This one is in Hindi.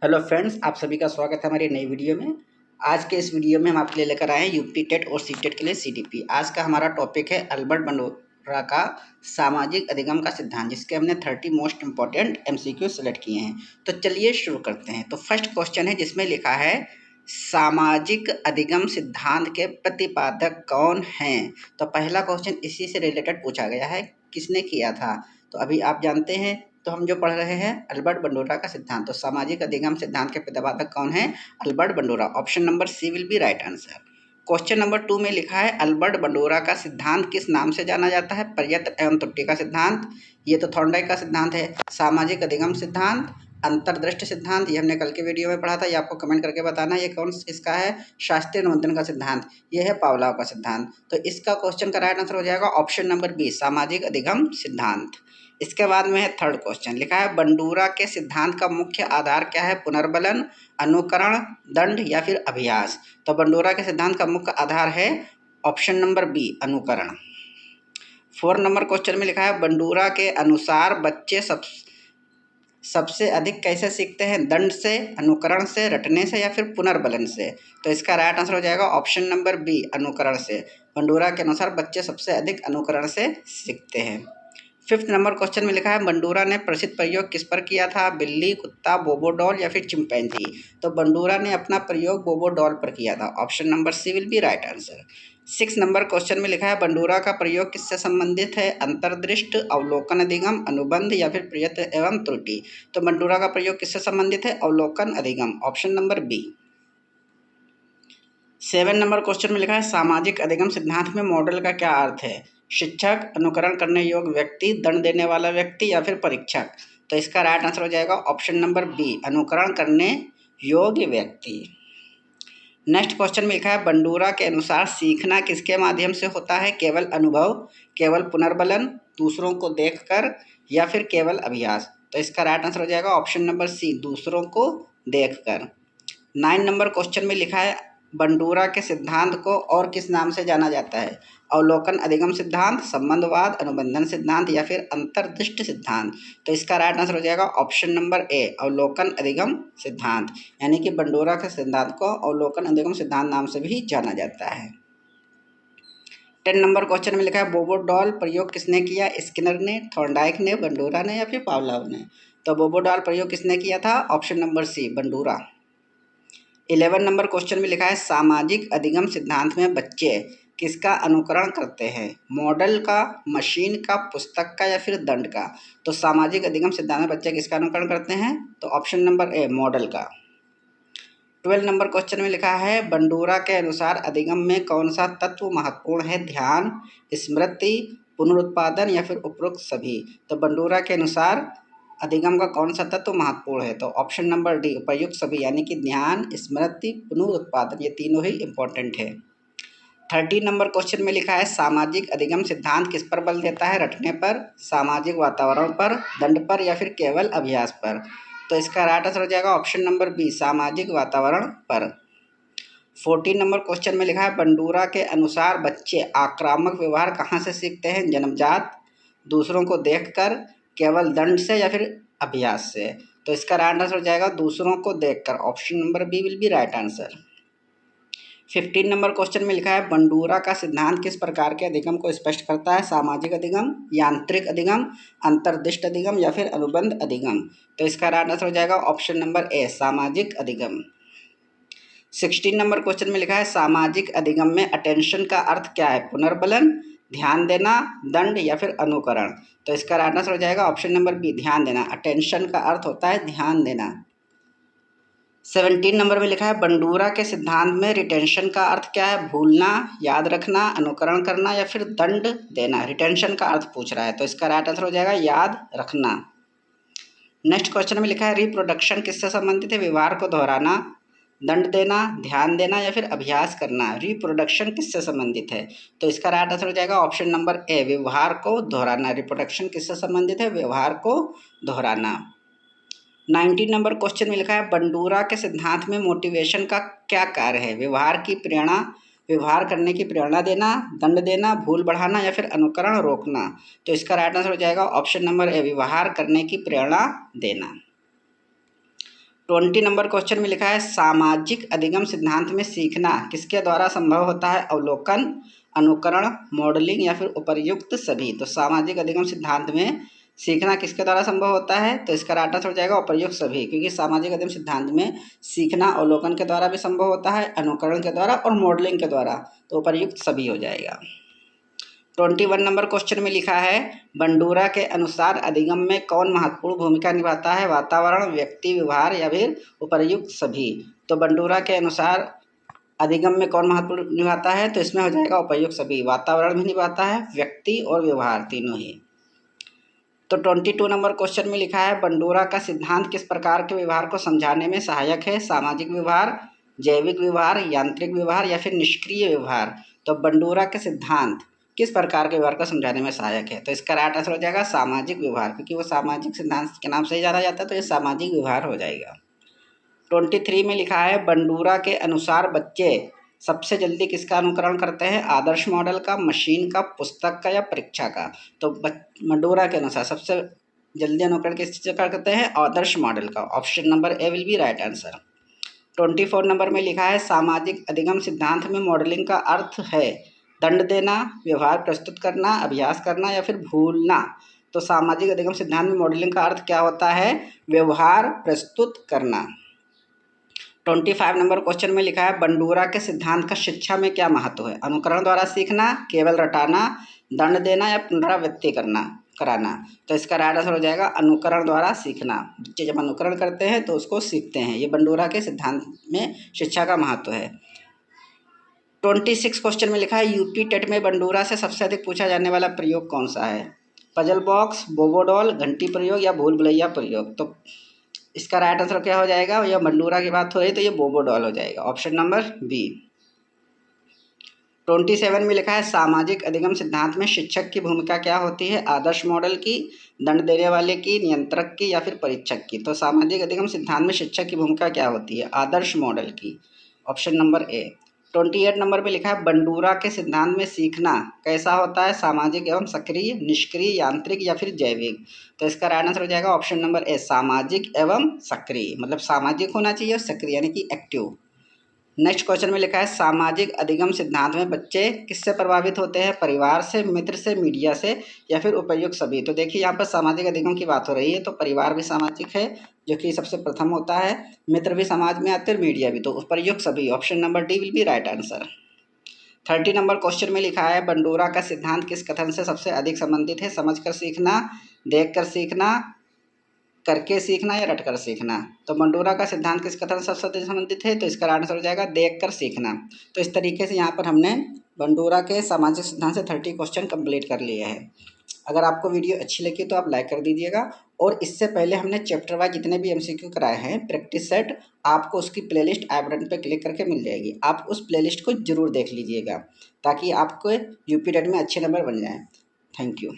हेलो फ्रेंड्स, आप सभी का स्वागत है हमारी नई वीडियो में। आज के इस वीडियो में हम आपके लिए लेकर आए हैं यूपी टेट और सीटेट के लिए सीडीपी। आज का हमारा टॉपिक है अल्बर्ट बंडोरा का सामाजिक अधिगम का सिद्धांत, जिसके हमने 30 मोस्ट इंपॉर्टेंट एमसीक्यू सेलेक्ट किए हैं। तो चलिए शुरू करते हैं। तो फर्स्ट क्वेश्चन है जिसमें लिखा है सामाजिक अधिगम सिद्धांत के प्रतिपादक कौन हैं। तो पहला क्वेश्चन इसी से रिलेटेड पूछा गया है, किसने किया था। तो अभी आप जानते हैं, तो हम जो पढ़ रहे हैं अल्बर्ट बंडोरा का सिद्धांत। तो सामाजिक अधिगम सिद्धांत के प्रतिपादक कौन है? Albert Bandura. Option number C will be right answer. Question number 2 में लिखा है अल्बर्ट बंडोरा का सिद्धांत किस नाम से जाना जाता है? प्रयत्न एवं त्रुटि का सिद्धांत, ये तो थॉर्नडाइक का सिद्धांत है। सामाजिक अधिगम सिद्धांत, अंतर्दृष्टि सिद्धांत, ये हमने कल के वीडियो में पढ़ा था, ये आपको कमेंट करके बताना ये कौन इसका है। शास्त्रीय अनुबंधन का सिद्धांत, ये है पावलाव का सिद्धांत। तो इसका क्वेश्चन का राइट आंसर हो जाएगा ऑप्शन नंबर बी, सामाजिक अधिगम सिद्धांत। इसके बाद में है थर्ड क्वेश्चन, लिखा है बंडूरा के सिद्धांत का मुख्य आधार क्या है? पुनर्बलन, अनुकरण, दंड या फिर अभ्यास। तो बंडूरा के सिद्धांत का मुख्य आधार है ऑप्शन नंबर बी, अनुकरण। 4 नंबर क्वेश्चन में लिखा है बंडूरा के अनुसार बच्चे सबसे अधिक कैसे सीखते हैं? दंड से, अनुकरण से, रटने से या फिर पुनर्बलन से। तो इसका राइट आंसर हो जाएगा ऑप्शन नंबर बी, अनुकरण से। बंडूरा के अनुसार बच्चे सबसे अधिक अनुकरण से सीखते हैं। 5th नंबर क्वेश्चन में लिखा है बंडूरा ने प्रसिद्ध प्रयोग किस पर किया था? बिल्ली, कुत्ता, बोबो डॉल या फिर चिंपैंजी। तो बंडूरा ने अपना प्रयोग बोबो डॉल पर किया था। Option number C will be right answer. 6 number question में लिखा है बंडूरा का प्रयोग किससे संबंधित है? अंतर्दृष्ट, अवलोकन अधिगम, अनुबंध या फिर प्रयत्न एवं त्रुटि। तो बंडूरा का प्रयोग किससे संबंधित है? अवलोकन अधिगम। Option number B. 7 number question में लिखा है सामाजिक अधिगम सिद्धांत में मॉडल का क्या अर्थ है? शिक्षक, अनुकरण करने योग्य व्यक्ति, दंड देने वाला व्यक्ति या फिर परीक्षक। तो इसका राइट आंसर हो जाएगा ऑप्शन नंबर बी, अनुकरण करने योग्य व्यक्ति। नेक्स्ट क्वेश्चन में लिखा है बंडूरा के अनुसार सीखना किसके माध्यम से होता है? केवल अनुभव, केवल पुनर्बलन, दूसरों को देखकर या फिर केवल अभ्यास। तो इसका राइट आंसर हो जाएगा ऑप्शन नंबर सी, दूसरों को देखकर। 9 नंबर क्वेश्चन में लिखा है बंडूरा के सिद्धांत को और किस नाम से जाना जाता है? अवलोकन अधिगम सिद्धांत, संबंधवाद, अनुबंधन सिद्धांत या फिर अंतर्दृष्टि सिद्धांत। तो इसका राइट आंसर हो जाएगा ऑप्शन नंबर ए, अवलोकन अधिगम सिद्धांत। यानी कि बंडूरा के सिद्धांत को अवलोकन अधिगम सिद्धांत नाम से भी जाना जाता है। 10 नंबर क्वेश्चन में लिखा है बोबो डॉल प्रयोग किसने किया? स्किनर ने, थॉर्नडाइक ने, बंडूरा ने या फिर पावलोव ने। तो बोबो डॉल प्रयोग किसने किया था? Option number C, Bandura. 11 number question में लिखा है सामाजिक अधिगम सिद्धांत में बच्चे किसका अनुकरण करते हैं? मॉडल का, मशीन का, पुस्तक का या फिर दंड का। तो सामाजिक अधिगम सिद्धांत में बच्चे किसका अनुकरण करते हैं? तो ऑप्शन नंबर ए, मॉडल का। 12 नंबर क्वेश्चन में लिखा है बंडूरा के अनुसार अधिगम में कौन सा तत्व महत्वपूर्ण है? ध्यान, स्मृति, पुनरुत्पादन या फिर उपरोक्त सभी। तो बंडूरा के अनुसार अधिगम का कौन सा तत्व महत्वपूर्ण है? तो ऑप्शन नंबर डी, उपयुक्त सभी, यानी कि ध्यान, स्मृति, पुनरुत्पादन, ये तीनों ही इंपॉर्टेंट है। 13 नंबर क्वेश्चन में लिखा है सामाजिक अधिगम सिद्धांत किस पर बल देता है? रटने पर, सामाजिक वातावरण पर, दंड पर या फिर केवल अभ्यास पर। तो इसका राइट आंसर हो जाएगा ऑप्शन नंबर बी, सामाजिक वातावरण पर। 14 नंबर क्वेश्चन में लिखा है बंडूरा के अनुसार बच्चे आक्रामक व्यवहार कहाँ से सीखते हैं? जन्मजात, दूसरों को देखकर, केवल दंड से या फिर अभ्यास से। तो इसका राइट आंसर हो जाएगा दूसरों को देखकर। Option number B will be right answer. 15 number question में लिखा है बंडूरा का सिद्धांत किस प्रकार के अधिगम को स्पष्ट करता है? सामाजिक अधिगम, यांत्रिक अधिगम, अंतर्दृष्ट अधिगम या फिर अनुबंध अधिगम। तो इसका राइट आंसर हो जाएगा ऑप्शन नंबर ए, सामाजिक अधिगम। 16 नंबर क्वेश्चन में लिखा है सामाजिक अधिगम में अटेंशन का अर्थ क्या है? पुनर्बलन, ध्यान देना, दंड या फिर अनुकरण। तो इसका राइट आंसर हो जाएगा ऑप्शन नंबर बी, ध्यान देना। अटेंशन का अर्थ होता है ध्यान देना। 17 नंबर में लिखा है बंडूरा के सिद्धांत में रिटेंशन का अर्थ क्या है? भूलना, याद रखना, अनुकरण करना या फिर दंड देना। रिटेंशन का अर्थ पूछ रहा है, तो इसका राइट आंसर हो जाएगा याद रखना। नेक्स्ट क्वेश्चन में लिखा है रिप्रोडक्शन किससे संबंधित है? व्यवहार को दोहराना, दंड देना, ध्यान देना या फिर अभ्यास करना। रिप्रोडक्शन किससे संबंधित है? तो इसका राइट आंसर हो जाएगा ऑप्शन नंबर ए, व्यवहार को दोहराना। रिप्रोडक्शन किससे संबंधित है? व्यवहार को दोहराना। 19 नंबर क्वेश्चन में लिखा है बंडूरा के सिद्धांत में मोटिवेशन का क्या कार्य है? व्यवहार की प्रेरणा, व्यवहार करने की प्रेरणा देना, दंड देना, भूल बढ़ाना या फिर अनुकरण रोकना। तो इसका राइट आंसर हो जाएगा ऑप्शन नंबर ए, व्यवहार करने की प्रेरणा देना। 20 नंबर क्वेश्चन में लिखा है सामाजिक अधिगम सिद्धांत में सीखना किसके द्वारा संभव होता है? अवलोकन, अनुकरण, मॉडलिंग या फिर उपर्युक्त सभी। तो सामाजिक अधिगम सिद्धांत में सीखना किसके द्वारा संभव होता है? तो इसका राइट आंसर हो जाएगा उपर्युक्त सभी, क्योंकि सामाजिक अधिगम सिद्धांत में सीखना अवलोकन के द्वारा भी संभव होता है, अनुकरण के द्वारा और मॉडलिंग के द्वारा। तो उपर्युक्त सभी हो जाएगा। 21 नंबर क्वेश्चन में लिखा है बंडूरा के अनुसार अधिगम में कौन महत्वपूर्ण भूमिका निभाता है? वातावरण, व्यक्ति, व्यवहार या फिर उपर्युक्त सभी। तो बंडूरा के अनुसार अधिगम में कौन महत्वपूर्ण निभाता है? तो इसमें हो जाएगा उपर्युक्त सभी। वातावरण भी निभाता है, व्यक्ति और व्यवहार तीनों ही। तो 22 नंबर क्वेश्चन में लिखा है बंडूरा का सिद्धांत किस प्रकार के व्यवहार को समझाने में सहायक है? सामाजिक व्यवहार, जैविक व्यवहार, यांत्रिक व्यवहार या फिर निष्क्रिय व्यवहार। तो बंडूरा के सिद्धांत किस प्रकार के व्यवहार को समझाने में सहायक है? तो इसका राइट आंसर हो जाएगा सामाजिक व्यवहार, क्योंकि वो सामाजिक सिद्धांत के नाम से ही जाना जाता है, तो ये सामाजिक व्यवहार हो जाएगा। 23 में लिखा है बंडूरा के अनुसार बच्चे सबसे जल्दी किसका अनुकरण करते हैं? आदर्श मॉडल का, मशीन का, पुस्तक का या परीक्षा का। तो बंडूरा के अनुसार सबसे जल्दी अनुकरण किस चीज़ का करते हैं? आदर्श मॉडल का। Option number A will be right answer. 24 number में लिखा है सामाजिक अधिगम सिद्धांत में मॉडलिंग का अर्थ है दंड देना, व्यवहार प्रस्तुत करना, अभ्यास करना या फिर भूलना। तो सामाजिक अधिगम सिद्धांत में मॉडलिंग का अर्थ क्या होता है? व्यवहार प्रस्तुत करना। 25 नंबर क्वेश्चन में लिखा है बंडूरा के सिद्धांत का शिक्षा में क्या महत्व है? अनुकरण द्वारा सीखना, केवल रटाना, दंड देना या पुनरावृत्ति कराना। तो इसका राइट आंसर हो जाएगा अनुकरण द्वारा सीखना। बच्चे जब अनुकरण करते हैं तो उसको सीखते हैं। ये बंडूरा के सिद्धांत में शिक्षा का महत्व है। 26 क्वेश्चन में लिखा है यूपी टेट में बंडूरा से सबसे अधिक पूछा जाने वाला प्रयोग कौन सा है? पजल बॉक्स, बोबोडॉल, घंटी प्रयोग या भूल भुलैया प्रयोग। तो इसका राइट आंसर क्या हो जाएगा? यह बंडूरा की बात हो रही तो ये बोबोडॉल हो जाएगा। Option number B. 27 में लिखा है सामाजिक अधिगम सिद्धांत में शिक्षक की भूमिका क्या होती है? आदर्श मॉडल की, दंड देने वाले की, नियंत्रक की या फिर परीक्षक की। तो सामाजिक अधिगम सिद्धांत में शिक्षक की भूमिका क्या होती है? आदर्श मॉडल की। Option number A. 28 नंबर पे लिखा है बंडूरा के सिद्धांत में सीखना कैसा होता है? सामाजिक एवं सक्रिय, निष्क्रिय, यांत्रिक या फिर जैविक। तो इसका राइट आंसर हो जाएगा ऑप्शन नंबर ए, सामाजिक एवं सक्रिय। मतलब सामाजिक होना चाहिए और सक्रिय यानी कि एक्टिव। नेक्स्ट क्वेश्चन में लिखा है सामाजिक अधिगम सिद्धांत में बच्चे किससे प्रभावित होते हैं? परिवार से, मित्र से, मीडिया से या फिर उपर्युक्त सभी। तो देखिए यहाँ पर सामाजिक अधिगम की बात हो रही है, तो परिवार भी सामाजिक है जो कि सबसे प्रथम होता है, मित्र भी समाज में आते हैं, मीडिया भी। तो उपर्युक्त सभी, option number D will be right answer. 30 number question में लिखा है बंडूरा का सिद्धांत किस कथन से सबसे अधिक संबंधित है? समझकर सीखना, देखकर सीखना, करके सीखना या रटकर सीखना। तो बंडूरा का सिद्धांत किस कथन से सबसे अधिक संबंधित है? तो इसका राइट आंसर हो जाएगा देखकर सीखना। तो इस तरीके से यहाँ पर हमने बंडूरा के सामाजिक सिद्धांत से 30 क्वेश्चन कंप्लीट कर लिए हैं। अगर आपको वीडियो अच्छी लगी तो आप लाइक कर दीजिएगा। और इससे पहले हमने चैप्टर वाइज जितने भी MCQ कराए हैं प्रैक्टिस सेट, आपको उसकी प्लेलिस्ट आई बटन पर क्लिक करके मिल जाएगी। आप उस प्लेलिस्ट को जरूर देख लीजिएगा ताकि आपको यूपी टेट में अच्छे नंबर बन जाएँ। Thank you.